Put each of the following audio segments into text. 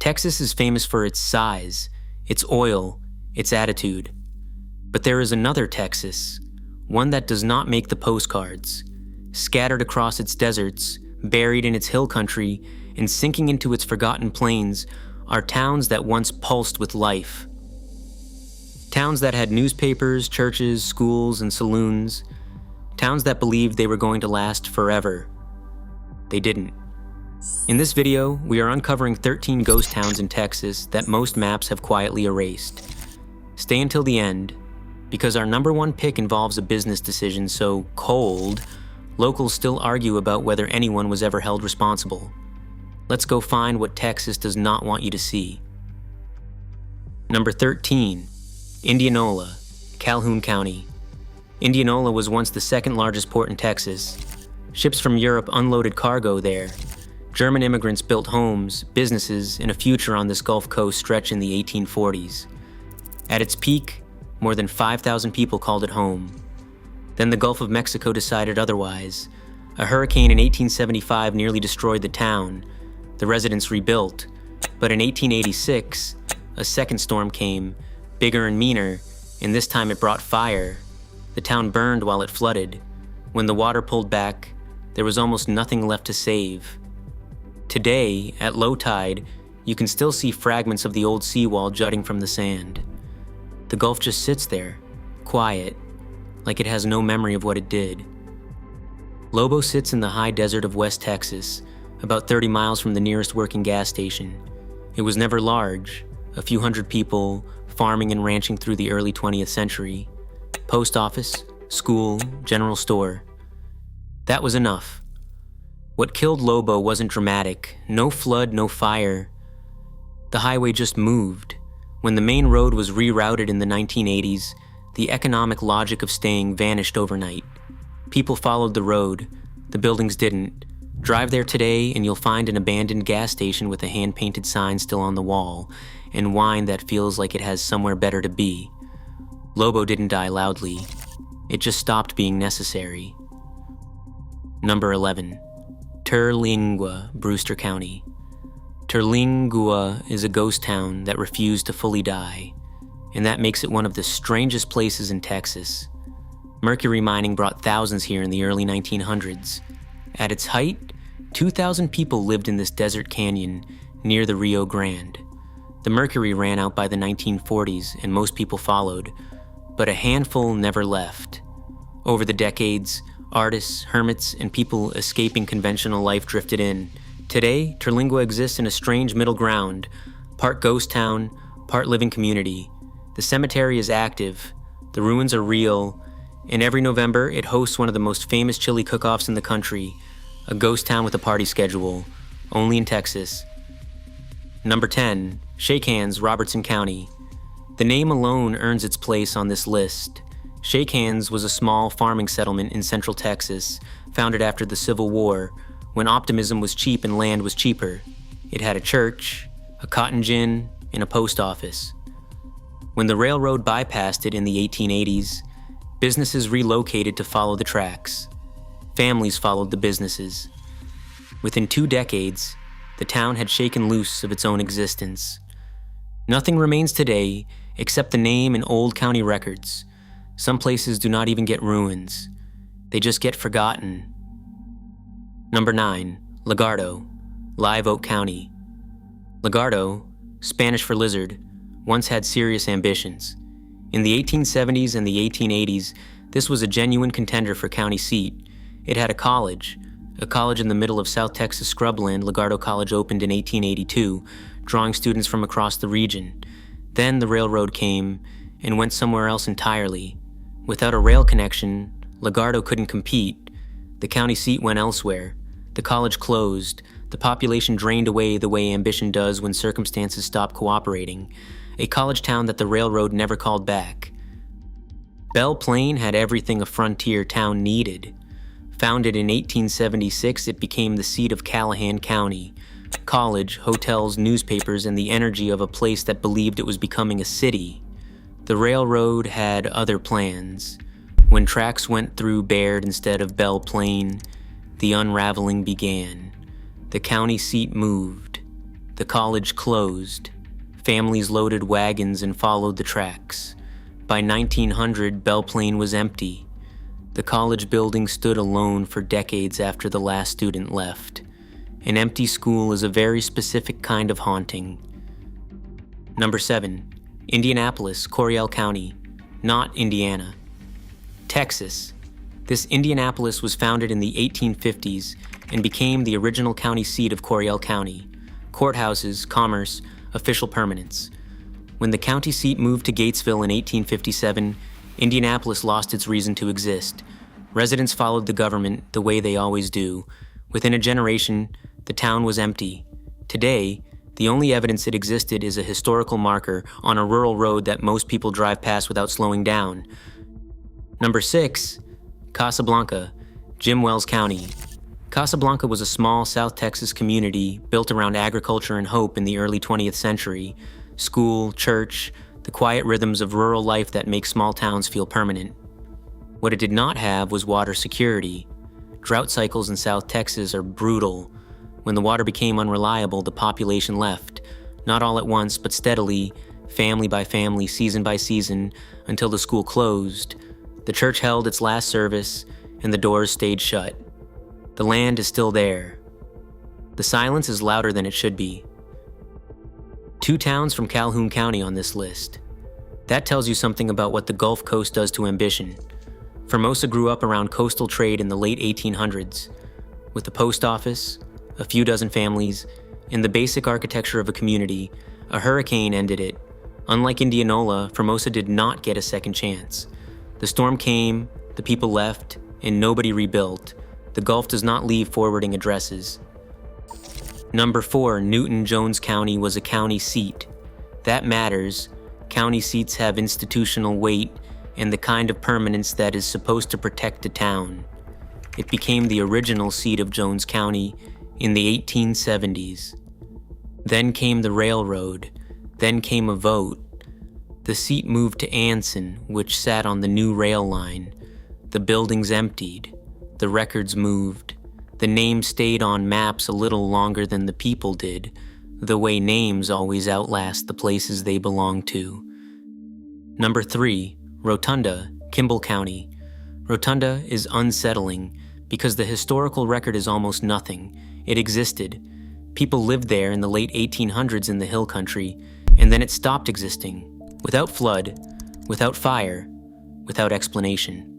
Texas is famous for its size, its oil, its attitude. But there is another Texas, one that does not make the postcards. Scattered across its deserts, buried in its hill country, and sinking into its forgotten plains are towns that once pulsed with life. Towns that had newspapers, churches, schools, and saloons. Towns that believed they were going to last forever. They didn't. In this video, we are uncovering 13 ghost towns in Texas that most maps have quietly erased. Stay until the end, because our number one pick involves a business decision so cold, locals still argue about whether anyone was ever held responsible. Let's go find what Texas does not want you to see. Number 13, Indianola, Calhoun County. Indianola was once the second largest port in Texas. Ships from Europe unloaded cargo there. German immigrants built homes, businesses, and a future on this Gulf Coast stretch in the 1840s. At its peak, more than 5,000 people called it home. Then the Gulf of Mexico decided otherwise. A hurricane in 1875 nearly destroyed the town. The residents rebuilt. But in 1886, a second storm came, bigger and meaner, and this time it brought fire. The town burned while it flooded. When the water pulled back, there was almost nothing left to save. Today, at low tide, you can still see fragments of the old seawall jutting from the sand. The Gulf just sits there, quiet, like it has no memory of what it did. Lobo sits in the high desert of West Texas, about 30 miles from the nearest working gas station. It was never large, a few hundred people farming and ranching through the early 20th century. Post office, school, general store. That was enough. What killed Lobo wasn't dramatic, no flood, no fire. The highway just moved. When the main road was rerouted in the 1980s, the economic logic of staying vanished overnight. People followed the road, the buildings didn't. Drive there today and you'll find an abandoned gas station with a hand-painted sign still on the wall, and wine that feels like it has somewhere better to be. Lobo didn't die loudly. It just stopped being necessary. Number 11. Terlingua, Brewster County. Terlingua is a ghost town that refused to fully die, and that makes it one of the strangest places in Texas. Mercury mining brought thousands here in the early 1900s. At its height, 2,000 people lived in this desert canyon near the Rio Grande. The mercury ran out by the 1940s and most people followed, but a handful never left. Over the decades, artists, hermits, and people escaping conventional life drifted in. Today, Terlingua exists in a strange middle ground, part ghost town, part living community. The cemetery is active, the ruins are real, and every November it hosts one of the most famous chili cook-offs in the country, a ghost town with a party schedule, only in Texas. Number 10, Shake Hands, Robertson County. The name alone earns its place on this list. Shake Hands was a small farming settlement in central Texas, founded after the Civil War, when optimism was cheap and land was cheaper. It had a church, a cotton gin, and a post office. When the railroad bypassed it in the 1880s, businesses relocated to follow the tracks. Families followed the businesses. Within 2 decades, the town had shaken loose of its own existence. Nothing remains today except the name and old county records. Some places do not even get ruins. They just get forgotten. Number 9, Lagardo, Live Oak County. Lagardo, Spanish for lizard, once had serious ambitions. In the 1870s and the 1880s, this was a genuine contender for county seat. It had a college in the middle of South Texas scrubland. Lagardo College opened in 1882, drawing students from across the region. Then the railroad came and went somewhere else entirely. Without a rail connection, Lagardo couldn't compete. The county seat went elsewhere. The college closed. The population drained away the way ambition does when circumstances stop cooperating. A college town that the railroad never called back. Belle Plaine had everything a frontier town needed. Founded in 1876, it became the seat of Callahan County. College, hotels, newspapers, and the energy of a place that believed it was becoming a city. The railroad had other plans. When tracks went through Baird instead of Belle Plaine, the unraveling began. The county seat moved. The college closed. Families loaded wagons and followed the tracks. By 1900, Belle Plaine was empty. The college building stood alone for decades after the last student left. An empty school is a very specific kind of haunting. Number 7. Indianapolis, Coryell County, not Indiana. Texas. This Indianapolis was founded in the 1850s and became the original county seat of Coryell County. Courthouses, commerce, official permanence. When the county seat moved to Gatesville in 1857, Indianapolis lost its reason to exist. Residents followed the government the way they always do. Within a generation, the town was empty. Today, the only evidence it existed is a historical marker on a rural road that most people drive past without slowing down. Number 6. Casablanca, Jim Wells County. Casablanca was a small South Texas community built around agriculture and hope in the early 20th century. School, church, the quiet rhythms of rural life that make small towns feel permanent. What it did not have was water security. Drought cycles in South Texas are brutal. When the water became unreliable, the population left, not all at once, but steadily, family by family, season by season, until the school closed. The church held its last service, and the doors stayed shut. The land is still there. The silence is louder than it should be. 2 towns from Calhoun County on this list. That tells you something about what the Gulf Coast does to ambition. Formosa grew up around coastal trade in the late 1800s, with the post office, a few dozen families, and the basic architecture of a community. A hurricane ended it. Unlike Indianola, Formosa did not get a second chance. The storm came, the people left, and nobody rebuilt. The Gulf does not leave forwarding addresses. Number 4, Newton-Jones County was a county seat. That matters. County seats have institutional weight and the kind of permanence that is supposed to protect a town. It became the original seat of Jones County in the 1870s. Then came the railroad. Then came a vote. The seat moved to Anson, which sat on the new rail line. The buildings emptied. The records moved. The name stayed on maps a little longer than the people did, the way names always outlast the places they belong to. Number 3, Rotunda, Kimball County. Rotunda is unsettling because the historical record is almost nothing. It existed. People lived there in the late 1800s in the hill country, and then it stopped existing. Without flood, without fire, without explanation.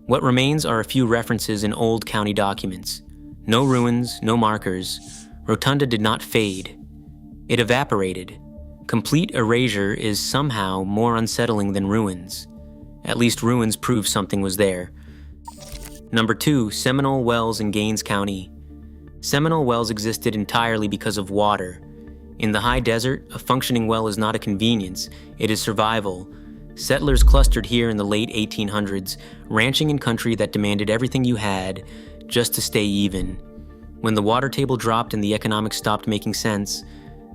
What remains are a few references in old county documents. No ruins, no markers. Rotunda did not fade. It evaporated. Complete erasure is somehow more unsettling than ruins. At least ruins prove something was there. Number 2, Seminole Wells in Gaines County. Seminole Wells existed entirely because of water. In the high desert, a functioning well is not a convenience, it is survival. Settlers clustered here in the late 1800s, ranching in country that demanded everything you had just to stay even. When the water table dropped and the economics stopped making sense,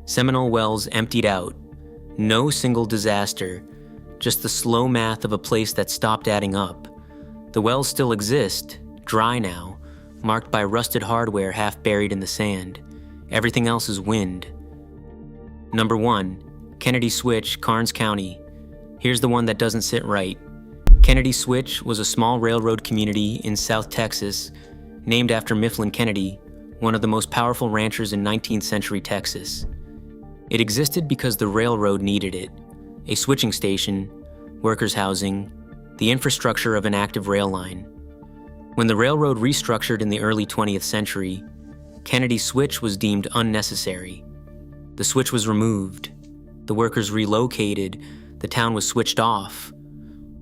Seminole Wells emptied out. No single disaster, just the slow math of a place that stopped adding up. The wells still exist, dry now, marked by rusted hardware half buried in the sand. Everything else is wind. Number 1, Kennedy Switch, Karnes County. Here's the one that doesn't sit right. Kennedy Switch was a small railroad community in South Texas, named after Mifflin Kennedy, one of the most powerful ranchers in 19th century Texas. It existed because the railroad needed it. A switching station, workers' housing, the infrastructure of an active rail line. When the railroad restructured in the early 20th century, Kennedy Switch was deemed unnecessary. The switch was removed. The workers relocated. The town was switched off.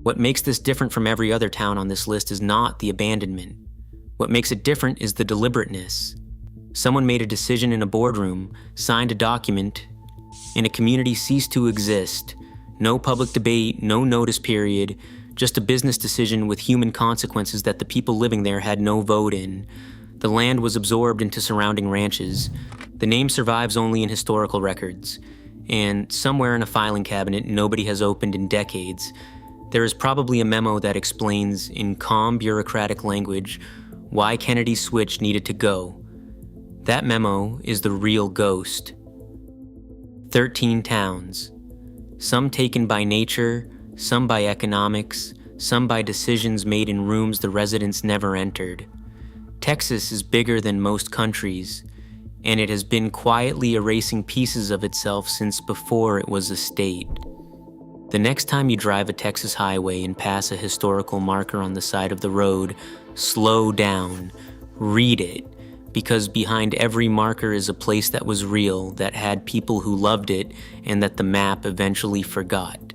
What makes this different from every other town on this list is not the abandonment. What makes it different is the deliberateness. Someone made a decision in a boardroom, signed a document, and a community ceased to exist. No public debate, no notice period, just a business decision with human consequences that the people living there had no vote in. The land was absorbed into surrounding ranches. The name survives only in historical records, and somewhere in a filing cabinet nobody has opened in decades. There is probably a memo that explains, in calm bureaucratic language, why Kennedy Switch needed to go. That memo is the real ghost. 13 towns, some taken by nature, some by economics, some by decisions made in rooms the residents never entered. Texas is bigger than most countries, and it has been quietly erasing pieces of itself since before it was a state. The next time you drive a Texas highway and pass a historical marker on the side of the road, slow down, read it, because behind every marker is a place that was real, that had people who loved it, and that the map eventually forgot.